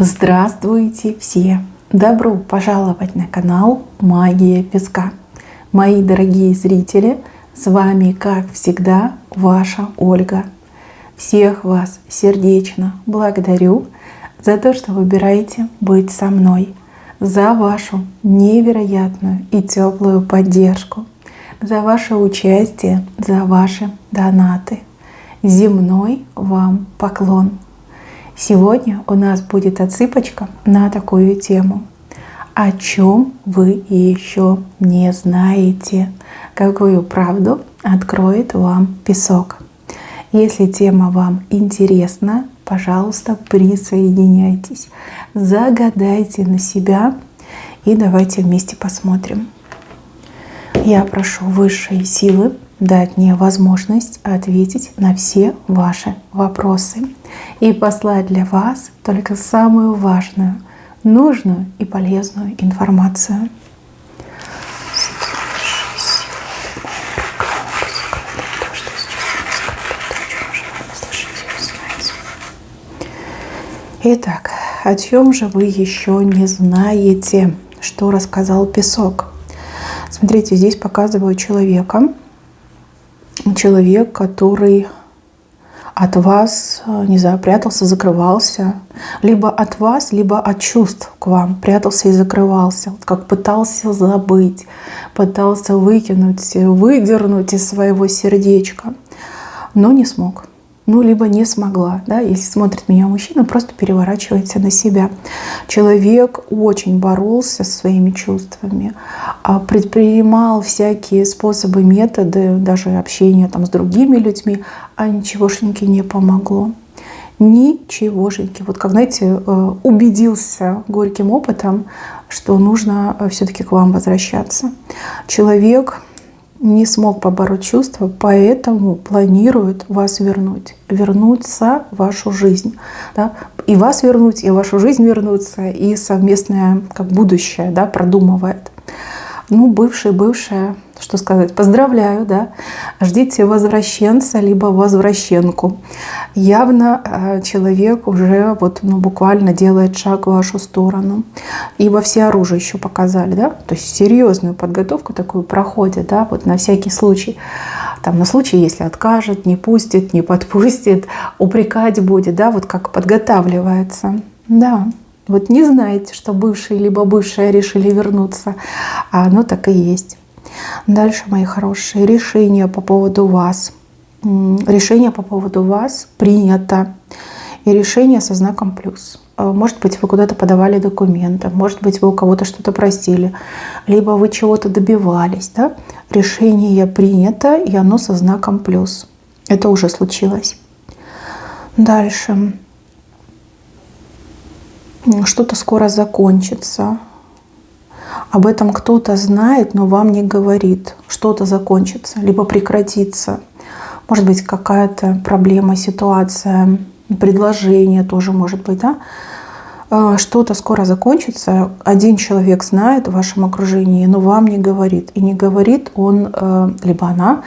Здравствуйте все! Добро пожаловать на канал Магия Песка. Мои дорогие зрители, с вами, как всегда, ваша Ольга. Всех вас сердечно благодарю за то, что выбираете быть со мной, за вашу невероятную и теплую поддержку, за ваше участие, за ваши донаты. Земной вам поклон! Сегодня у нас будет отсыпочка на такую тему. О чем вы еще не знаете? Какую правду откроет вам песок? Если тема вам интересна, пожалуйста, присоединяйтесь. Загадайте на себя и давайте вместе посмотрим. Я прошу высшие силы дать мне возможность ответить на все ваши вопросы и послать для вас только самую важную, нужную и полезную информацию. Итак, о чем же вы еще не знаете, что рассказал песок? Смотрите, здесь показываю человека. Человек, который от вас, не знаю, прятался, закрывался. Либо от вас, либо от чувств к вам прятался и закрывался. Вот как пытался забыть, пытался выкинуть, выдернуть из своего сердечка, но не смог. Либо не смогла. Да? Если смотрит меня мужчина, просто переворачивается на себя. Человек очень боролся со своими чувствами, предпринимал всякие способы, методы, даже общения с другими людьми, а ничегошеньки не помогло. Ничегошеньки. Вот как, знаете, убедился горьким опытом, что нужно все-таки к вам возвращаться. Человек не смог побороть чувства, поэтому планирует вас вернуть. Вернуться в вашу жизнь. Да? И вас вернуть, и вашу жизнь вернуться, и совместное будущее, да, продумывает. Бывшая, что сказать, поздравляю, да, ждите возвращенца, либо возвращенку. Явно человек уже буквально делает шаг в вашу сторону. И во всеоружие еще показали, да, то есть серьезную подготовку такую проходит, да, на всякий случай. На случай, если откажет, не пустит, не подпустит, упрекать будет, да, как подготавливается, да. Не знаете, что бывший либо бывшая решили вернуться, а оно так и есть. Дальше, мои хорошие, решение по поводу вас. Решение по поводу вас принято. И решение со знаком плюс. Может быть, вы куда-то подавали документы, может быть, вы у кого-то что-то просили, либо вы чего-то добивались. Да? Решение принято, и оно со знаком плюс. Это уже случилось. Дальше. Что-то скоро закончится. Об этом кто-то знает, но вам не говорит. Что-то закончится, либо прекратится. Может быть, какая-то проблема, ситуация, предложение тоже может быть. Да? Что-то скоро закончится. Один человек знает в вашем окружении, но вам не говорит. И не говорит он, либо она,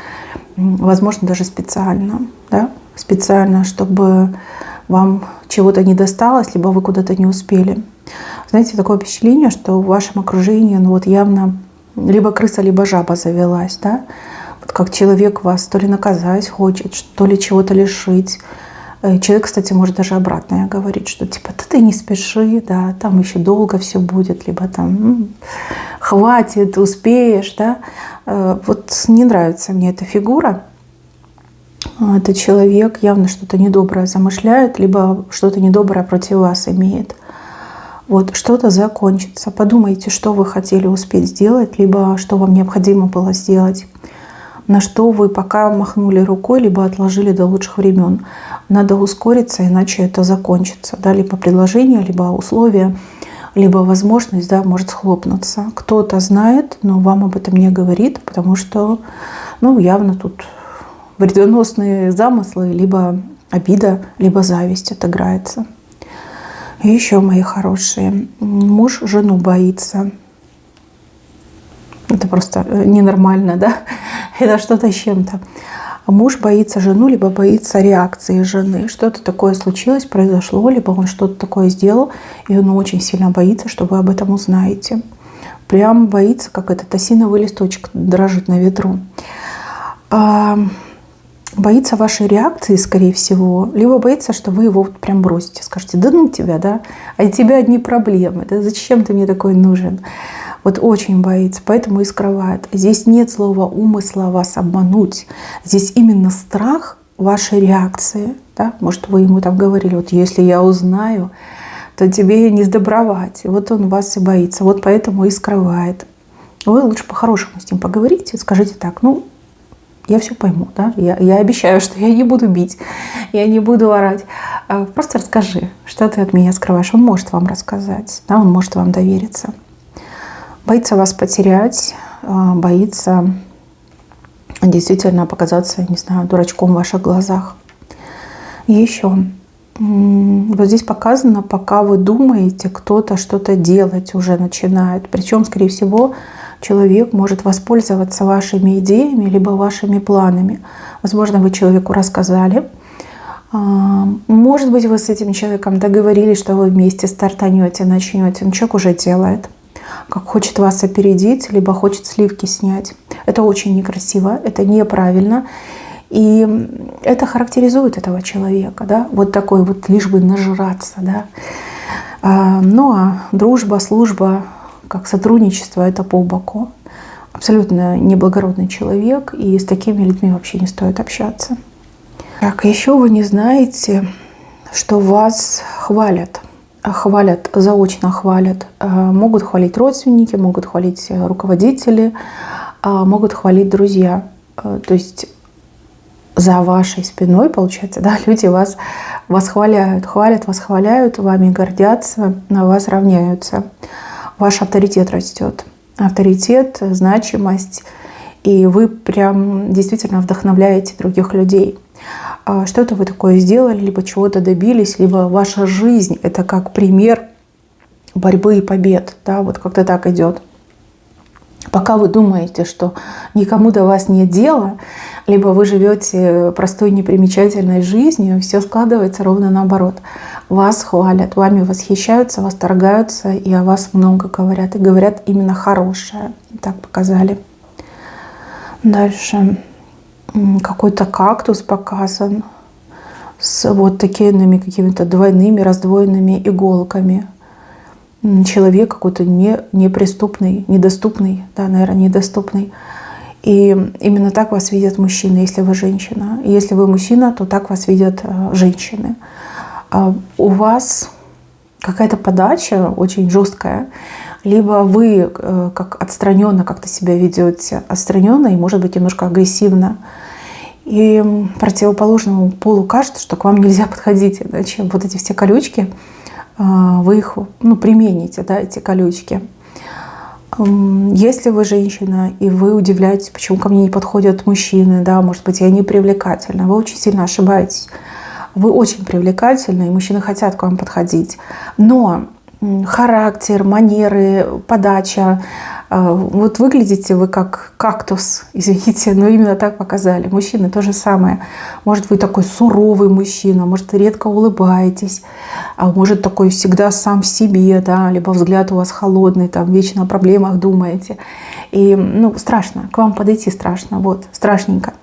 возможно, даже специально. Да? Специально, чтобы вам чего-то не досталось, либо вы куда-то не успели. Знаете, такое впечатление, что в вашем окружении явно либо крыса, либо жаба завелась. Да? Как человек вас то ли наказать хочет, то ли чего-то лишить. Человек, кстати, может даже обратное говорить, что да ты не спеши, да, там еще долго все будет, либо хватит, успеешь. Да? Не нравится мне эта фигура. Этот человек явно что-то недоброе замышляет, либо что-то недоброе против вас имеет. Что-то закончится. Подумайте, что вы хотели успеть сделать, либо что вам необходимо было сделать. На что вы пока махнули рукой, либо отложили до лучших времен. Надо ускориться, иначе это закончится. Да? Либо предложение, либо условие, либо возможность, да, может схлопнуться. Кто-то знает, но вам об этом не говорит, потому что явно тут вредоносные замыслы, либо обида, либо зависть отыграется. И еще, мои хорошие, муж жену боится. Это просто ненормально, да? Это что-то с чем-то. Муж боится жену, либо боится реакции жены. Что-то такое случилось, произошло, либо он что-то такое сделал, и он очень сильно боится, что вы об этом узнаете. Прям боится, как этот осиновый листочек дрожит на ветру. Боится вашей реакции, скорее всего, либо боится, что вы его вот прям бросите, скажете: да ну тебя, да, а у тебя одни проблемы, да зачем ты мне такой нужен? Вот очень боится, поэтому и скрывает. Здесь нет злого умысла вас обмануть. Здесь именно страх вашей реакции. Да? Может, вы ему там говорили: вот если я узнаю, то тебе не сдобровать. Вот он вас и боится. Вот поэтому и скрывает. Вы лучше по-хорошему с ним поговорите. Скажите так: ну, я все пойму, да? Я обещаю, что я не буду бить, я не буду орать. Просто расскажи, что ты от меня скрываешь. Он может вам рассказать, да? Он может вам довериться. Боится вас потерять, боится действительно показаться, не знаю, дурачком в ваших глазах. И еще. Вот здесь показано, пока вы думаете, кто-то что-то делать уже начинает. Причем, скорее всего, человек может воспользоваться вашими идеями либо вашими планами. Возможно, вы человеку рассказали. Может быть, вы с этим человеком договорились, что вы вместе стартанете, начнете. Но человек уже делает. Как хочет вас опередить, либо хочет сливки снять. Это очень некрасиво, это неправильно. И это характеризует этого человека. Да? Вот такой вот, лишь бы нажраться. Да? Ну а дружба, служба, как сотрудничество, это по боку. Абсолютно неблагородный человек, и с такими людьми вообще не стоит общаться. Так, еще вы не знаете, что вас хвалят. Хвалят, заочно хвалят. Могут хвалить родственники, могут хвалить руководители, могут хвалить друзья. То есть за вашей спиной, получается, да, люди вас восхваляют, хвалят, восхваляют, вами гордятся, на вас равняются. Ваш авторитет растет. Авторитет, значимость. И вы прям действительно вдохновляете других людей. Что-то вы такое сделали, либо чего-то добились, либо ваша жизнь — это как пример борьбы и побед. Да, вот как-то так идет. Пока вы думаете, что никому до вас нет дела, либо вы живете простой непримечательной жизнью, все складывается ровно наоборот. Вас хвалят, вами восхищаются, восторгаются, и о вас много говорят. И говорят именно хорошее. Так показали. Дальше. Какой-то кактус показан с вот такими какими-то двойными, раздвоенными иголками. Человек какой-то неприступный, недоступный, да, наверное, недоступный. И именно так вас видят мужчины, если вы женщина. И если вы мужчина, то так вас видят женщины. У вас какая-то подача очень жесткая, либо вы как отстраненно как-то себя ведете, отстраненно и, может быть, немножко агрессивно. И противоположному полу кажется, что к вам нельзя подходить, иначе вот эти все колючки, вы их примените, да, эти колючки. Если вы женщина, и вы удивляетесь, почему ко мне не подходят мужчины, да, может быть, я не привлекательна, вы очень сильно ошибаетесь. Вы очень привлекательны, и мужчины хотят к вам подходить. Но характер, манеры, подача, вот выглядите вы как кактус, извините, но именно так показали. Мужчины то же самое. Может, вы такой суровый мужчина, может, вы редко улыбаетесь, а может, такой всегда сам в себе, да, либо взгляд у вас холодный, там, вечно о проблемах думаете. И, страшно, к вам подойти страшно, вот, страшненько.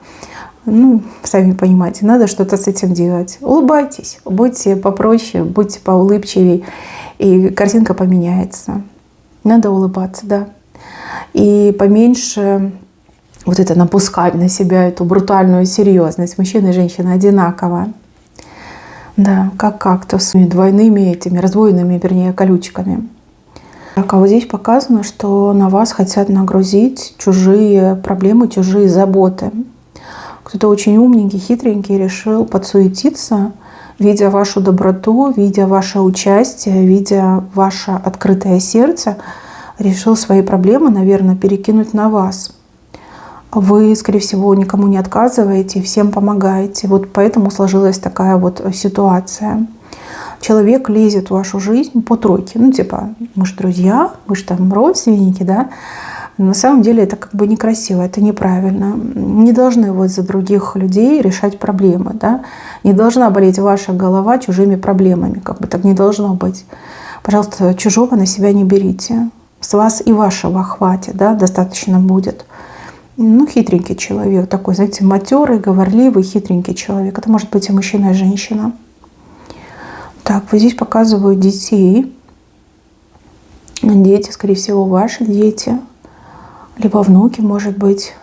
Сами понимаете, надо что-то с этим делать. Улыбайтесь, будьте попроще, будьте поулыбчивее, и картинка поменяется. Надо улыбаться, да. И поменьше вот это напускать на себя эту брутальную серьезность. Мужчина и женщина одинаково. Да, как кактус, двойными этими, раздвоенными, вернее, колючками. Так, а вот здесь показано, что на вас хотят нагрузить чужие проблемы, чужие заботы. Кто-то очень умненький, хитренький решил подсуетиться, видя вашу доброту, видя ваше участие, видя ваше открытое сердце, решил свои проблемы, наверное, перекинуть на вас. Вы, скорее всего, никому не отказываете, всем помогаете. Вот поэтому сложилась такая вот ситуация. Человек лезет в вашу жизнь по тройке. Мы же друзья, мы же там родственники, да. Но на самом деле это как бы некрасиво, это неправильно. Не должны вы за других людей решать проблемы, да? Не должна болеть ваша голова чужими проблемами, как бы так не должно быть. Пожалуйста, чужого на себя не берите. С вас и вашего хватит, да, достаточно будет. Ну, хитренький человек такой, знаете, матерый, говорливый, хитренький человек. Это может быть и мужчина, и женщина. Так, вот здесь показывают детей. Дети, скорее всего, ваши дети. Либо внуки, может быть.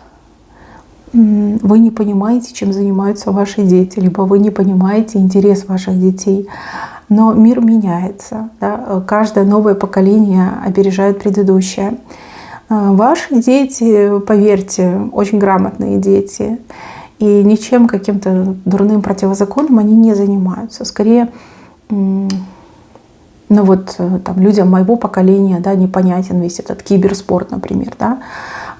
Вы не понимаете, чем занимаются ваши дети. Либо вы не понимаете интерес ваших детей. Но мир меняется. Да? Каждое новое поколение опережает предыдущее. Ваши дети, поверьте, очень грамотные дети. И ничем каким-то дурным противозаконным они не занимаются. Скорее, ну вот там, людям моего поколения, да, непонятен весь этот киберспорт, например, да,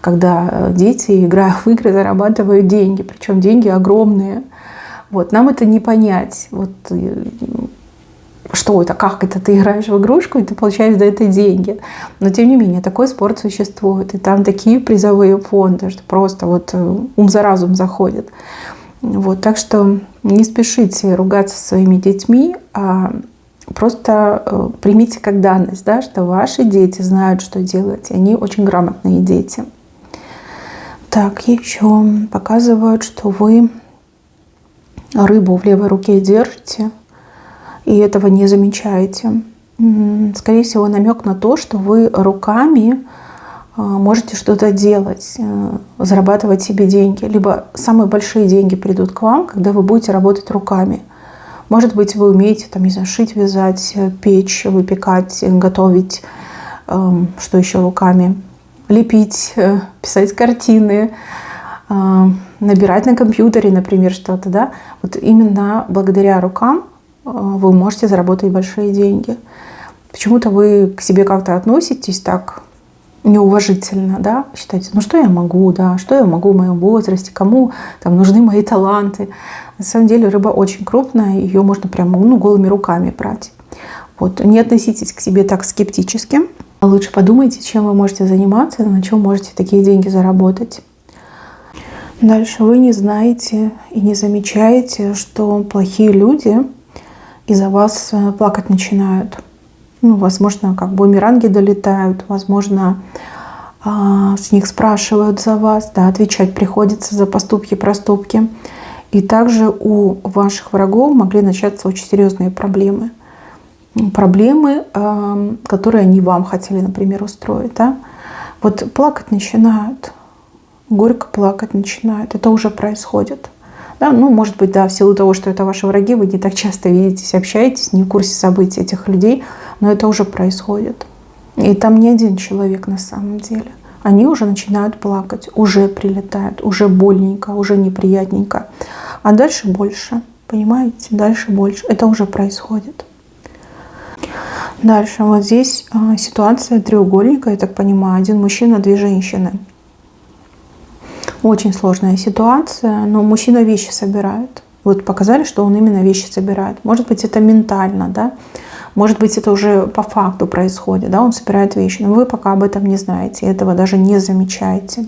когда дети, играя в игры, зарабатывают деньги, причем деньги огромные. Вот, нам это не понять. Вот, что это, как это, ты играешь в игрушку, и ты получаешь за это деньги. Но тем не менее, такой спорт существует. И там такие призовые фонды, что просто вот ум за разум заходит. Вот, так что не спешите ругаться со своими детьми, а просто примите как данность, да, что ваши дети знают, что делать. И они очень грамотные дети. Так, еще показывают, что вы рыбу в левой руке держите, и этого не замечаете. Скорее всего, намек на то, что вы руками можете что-то делать, зарабатывать себе деньги. Либо самые большие деньги придут к вам, когда вы будете работать руками. Может быть, вы умеете, там, не знаю, шить, вязать, печь, выпекать, готовить, что еще руками, лепить, писать картины, набирать на компьютере, например, что-то, да. Вот именно благодаря рукам вы можете заработать большие деньги. Почему-то вы к себе как-то относитесь так неуважительно, да, считаете, ну что я могу, да, что я могу в моем возрасте, кому там нужны мои таланты. На самом деле рыба очень крупная, ее можно прямо голыми руками брать. Вот. Не относитесь к себе так скептически. Лучше подумайте, чем вы можете заниматься, на чем можете такие деньги заработать. Дальше вы не знаете и не замечаете, что плохие люди из-за вас плакать начинают. Ну, возможно, как бумеранги долетают, возможно, с них спрашивают за вас, да, отвечать приходится за поступки, проступки. И также у ваших врагов могли начаться очень серьезные проблемы. Проблемы, которые они вам хотели, например, устроить. Да? Вот плакать начинают, горько плакать начинают. Это уже происходит. Да? Ну, может быть, да, в силу того, что это ваши враги, вы не так часто видитесь, общаетесь, не в курсе событий этих людей, но это уже происходит. И там не один человек на самом деле. Они уже начинают плакать, уже прилетают, уже больненько, уже неприятненько. А дальше больше, понимаете? Дальше больше. Это уже происходит. Дальше вот здесь ситуация треугольника, я так понимаю. Один мужчина, две женщины. Очень сложная ситуация, но мужчина вещи собирает. Вот показали, что он именно вещи собирает. Может быть, это ментально, да? Может быть, это уже по факту происходит, да? Он собирает вещи, но вы пока об этом не знаете, этого даже не замечаете.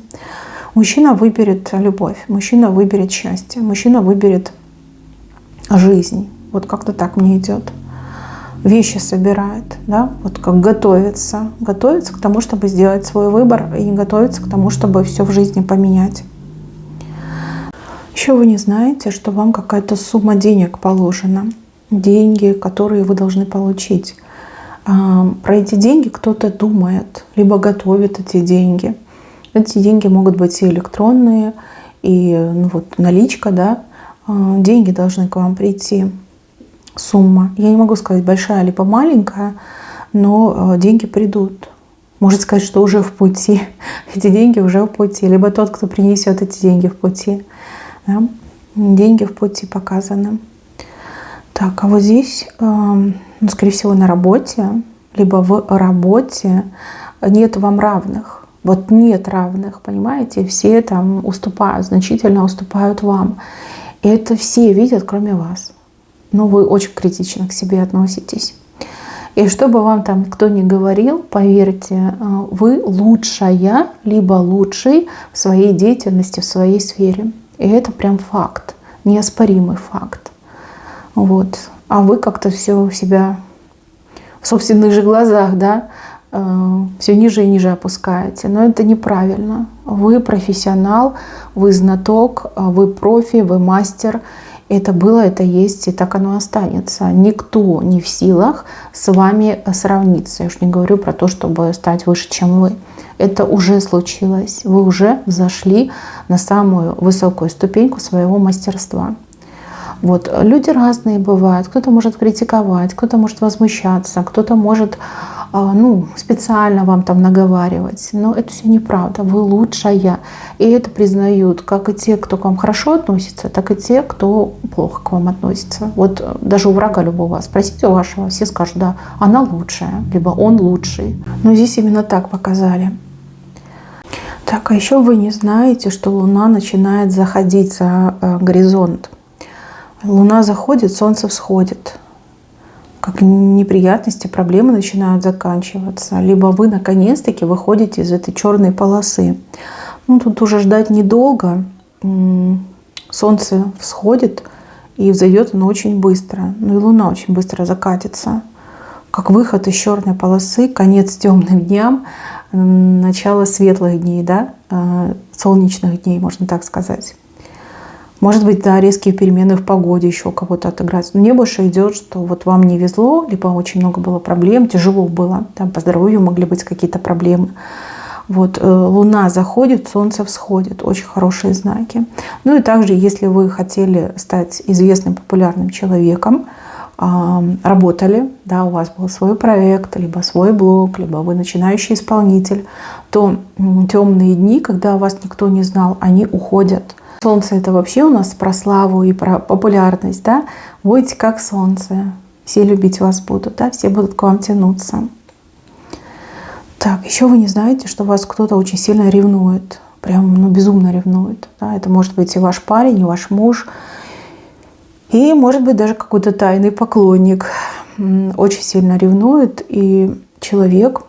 Мужчина выберет любовь, мужчина выберет счастье, мужчина выберет жизнь. Вот как-то так мне идет. Вещи собирает, да? Вот как готовится. Готовится к тому, чтобы сделать свой выбор, и готовится к тому, чтобы все в жизни поменять. Еще вы не знаете, что вам какая-то сумма денег положена. Деньги, которые вы должны получить. Про эти деньги кто-то думает, либо готовит эти деньги. Эти деньги могут быть и электронные, и вот наличка, да. Деньги должны к вам прийти. Сумма. Я не могу сказать, большая либо маленькая, но деньги придут. Можно сказать, что уже в пути. Эти деньги уже в пути. Либо тот, кто принесет эти деньги в пути. Да? Деньги в пути показаны. Так, а вот здесь, скорее всего, на работе, либо в работе нет вам равных. Вот нет равных, понимаете? Все там уступают, значительно уступают вам. И это все видят, кроме вас. Но вы очень критично к себе относитесь. И что бы вам там кто ни говорил, поверьте, вы лучшая, либо лучший в своей деятельности, в своей сфере. И это прям факт, неоспоримый факт. Вот. А вы как-то все себя в собственных же глазах, да, все ниже и ниже опускаете. Но это неправильно. Вы профессионал, вы знаток, вы профи, вы мастер. Это было, это есть, и так оно останется. Никто не в силах с вами сравниться. Я уж не говорю про то, чтобы стать выше, чем вы. Это уже случилось. Вы уже взошли на самую высокую ступеньку своего мастерства. Вот. Люди разные бывают. Кто-то может критиковать, кто-то может возмущаться, кто-то может специально вам там наговаривать. Но это все неправда. Вы лучшая. И это признают как и те, кто к вам хорошо относится, так и те, кто плохо к вам относится. Вот даже у врага любого спросите у вашего, все скажут, да, она лучшая, либо он лучший. Но здесь именно так показали. Так, а еще вы не знаете, что Луна начинает заходить за горизонт. Луна заходит, Солнце всходит. Как неприятности, проблемы начинают заканчиваться. Либо вы наконец-таки выходите из этой черной полосы. Тут уже ждать недолго. Солнце всходит, и взойдет оно очень быстро. И Луна очень быстро закатится. Как выход из черной полосы, конец темным дням, начало светлых дней, да? Солнечных дней, можно так сказать. Может быть, да, резкие перемены в погоде еще кого-то отыграть. Но мне больше идет, что вот вам не везло, либо очень много было проблем, тяжело было. Там по здоровью могли быть какие-то проблемы. Вот, Луна заходит, Солнце всходит. Очень хорошие знаки. И также, если вы хотели стать известным, популярным человеком, работали, да, у вас был свой проект, либо свой блог, либо вы начинающий исполнитель, то темные дни, когда вас никто не знал, они уходят. Солнце — это вообще у нас про славу и про популярность, да? Будете как солнце, все любить вас будут, да? Все будут к вам тянуться. Так, еще вы не знаете, что вас кто-то очень сильно ревнует, прям, безумно ревнует, да? Это может быть и ваш парень, и ваш муж, и может быть даже какой-то тайный поклонник очень сильно ревнует, и человек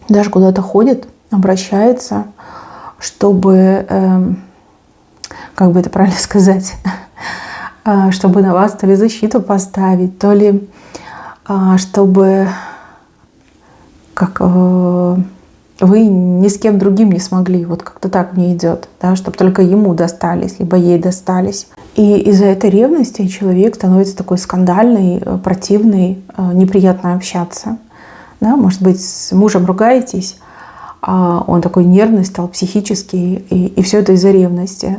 даже куда-то ходит, обращается, чтобы как бы это правильно сказать, чтобы на вас то ли защиту поставить, то ли чтобы вы ни с кем другим не смогли. Вот как-то так мне идет, да, чтобы только ему достались, либо ей достались. И из-за этой ревности человек становится такой скандальный, противный, неприятно общаться. Да, может быть, с мужем ругаетесь, а он такой нервный стал, психический, и все это из-за ревности.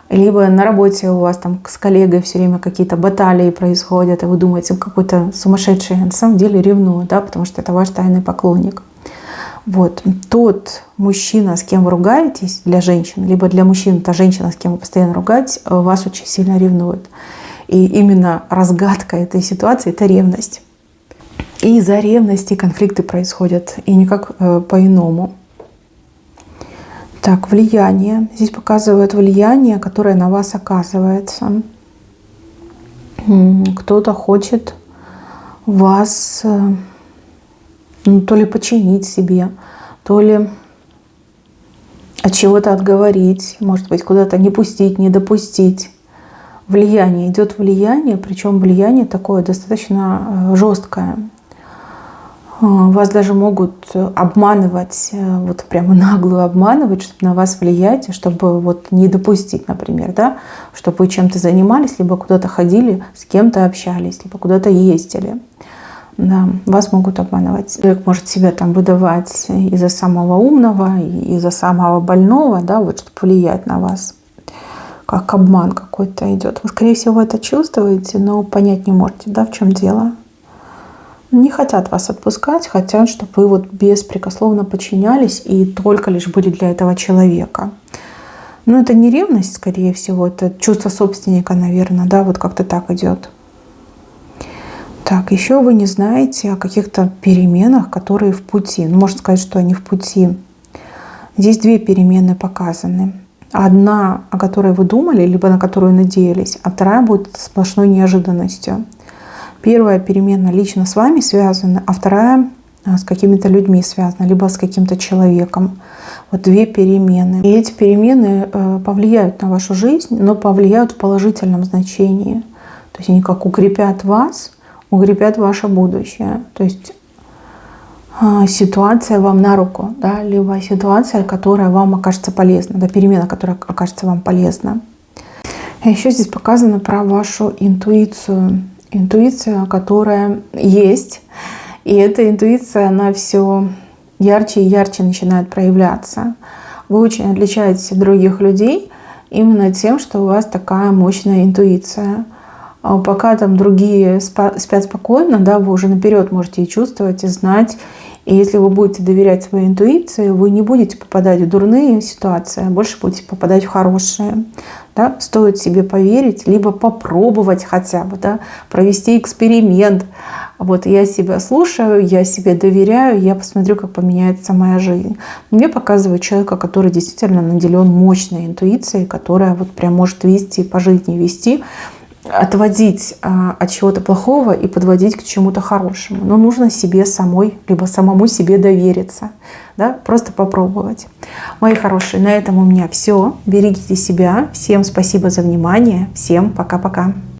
Либо на работе у вас там с коллегой все время какие-то баталии происходят, и вы думаете, какой-то сумасшедший, а на самом деле ревнует, да, потому что это ваш тайный поклонник. Вот. Тот мужчина, с кем вы ругаетесь, для женщин, либо для мужчин, та женщина, с кем вы постоянно ругаетесь, вас очень сильно ревнует. И именно разгадка этой ситуации — это ревность. И из-за ревности конфликты происходят, и никак по-иному. Так, влияние. Здесь показывает влияние, которое на вас оказывается. Кто-то хочет вас то ли подчинить себе, то ли от чего-то отговорить, может быть, куда-то не пустить, не допустить. Влияние. Идет влияние, причем влияние такое достаточно жесткое. Вас даже могут обманывать, вот прямо нагло обманывать, чтобы на вас влиять, чтобы вот не допустить, например, да, чтобы вы чем-то занимались, либо куда-то ходили, с кем-то общались, либо куда-то ездили. Да, вас могут обманывать. Человек может себя там выдавать и за самого умного, и за самого больного, да, вот, чтобы влиять на вас. Как обман какой-то идет. Вы, скорее всего, это чувствуете, но понять не можете, да, в чем дело. Не хотят вас отпускать, хотят, чтобы вы вот беспрекословно подчинялись и только лишь были для этого человека. Но это не ревность, скорее всего, это чувство собственника, наверное, да, вот как-то так идет. Так, еще вы не знаете о каких-то переменах, которые в пути. Можно сказать, что они в пути. Здесь две перемены показаны. Одна, о которой вы думали, либо на которую надеялись, а вторая будет сплошной неожиданностью. Первая перемена лично с вами связана, а вторая с какими-то людьми связана, либо с каким-то человеком. Вот две перемены. И эти перемены повлияют на вашу жизнь, но повлияют в положительном значении. То есть они как укрепят вас, укрепят ваше будущее. То есть ситуация вам на руку, да, либо ситуация, которая вам окажется полезна, да, перемена, которая окажется вам полезна. И еще здесь показано про вашу интуицию. Интуиция, которая есть. И эта интуиция, она все ярче и ярче начинает проявляться. Вы очень отличаетесь от других людей именно тем, что у вас такая мощная интуиция. Пока там другие спят спокойно, да, вы уже наперед можете и чувствовать, и знать. И если вы будете доверять своей интуиции, вы не будете попадать в дурные ситуации, а больше будете попадать в хорошие. Да? Стоит себе поверить, либо попробовать хотя бы, да, провести эксперимент. Вот я себя слушаю, я себе доверяю, я посмотрю, как поменяется моя жизнь. Мне показывает человека, который действительно наделен мощной интуицией, которая вот прям может вести по жизни, вести, отводить от чего-то плохого и подводить к чему-то хорошему. Но нужно себе самой, либо самому себе довериться. Да? Просто попробовать. Мои хорошие, на этом у меня все. Берегите себя. Всем спасибо за внимание. Всем пока-пока.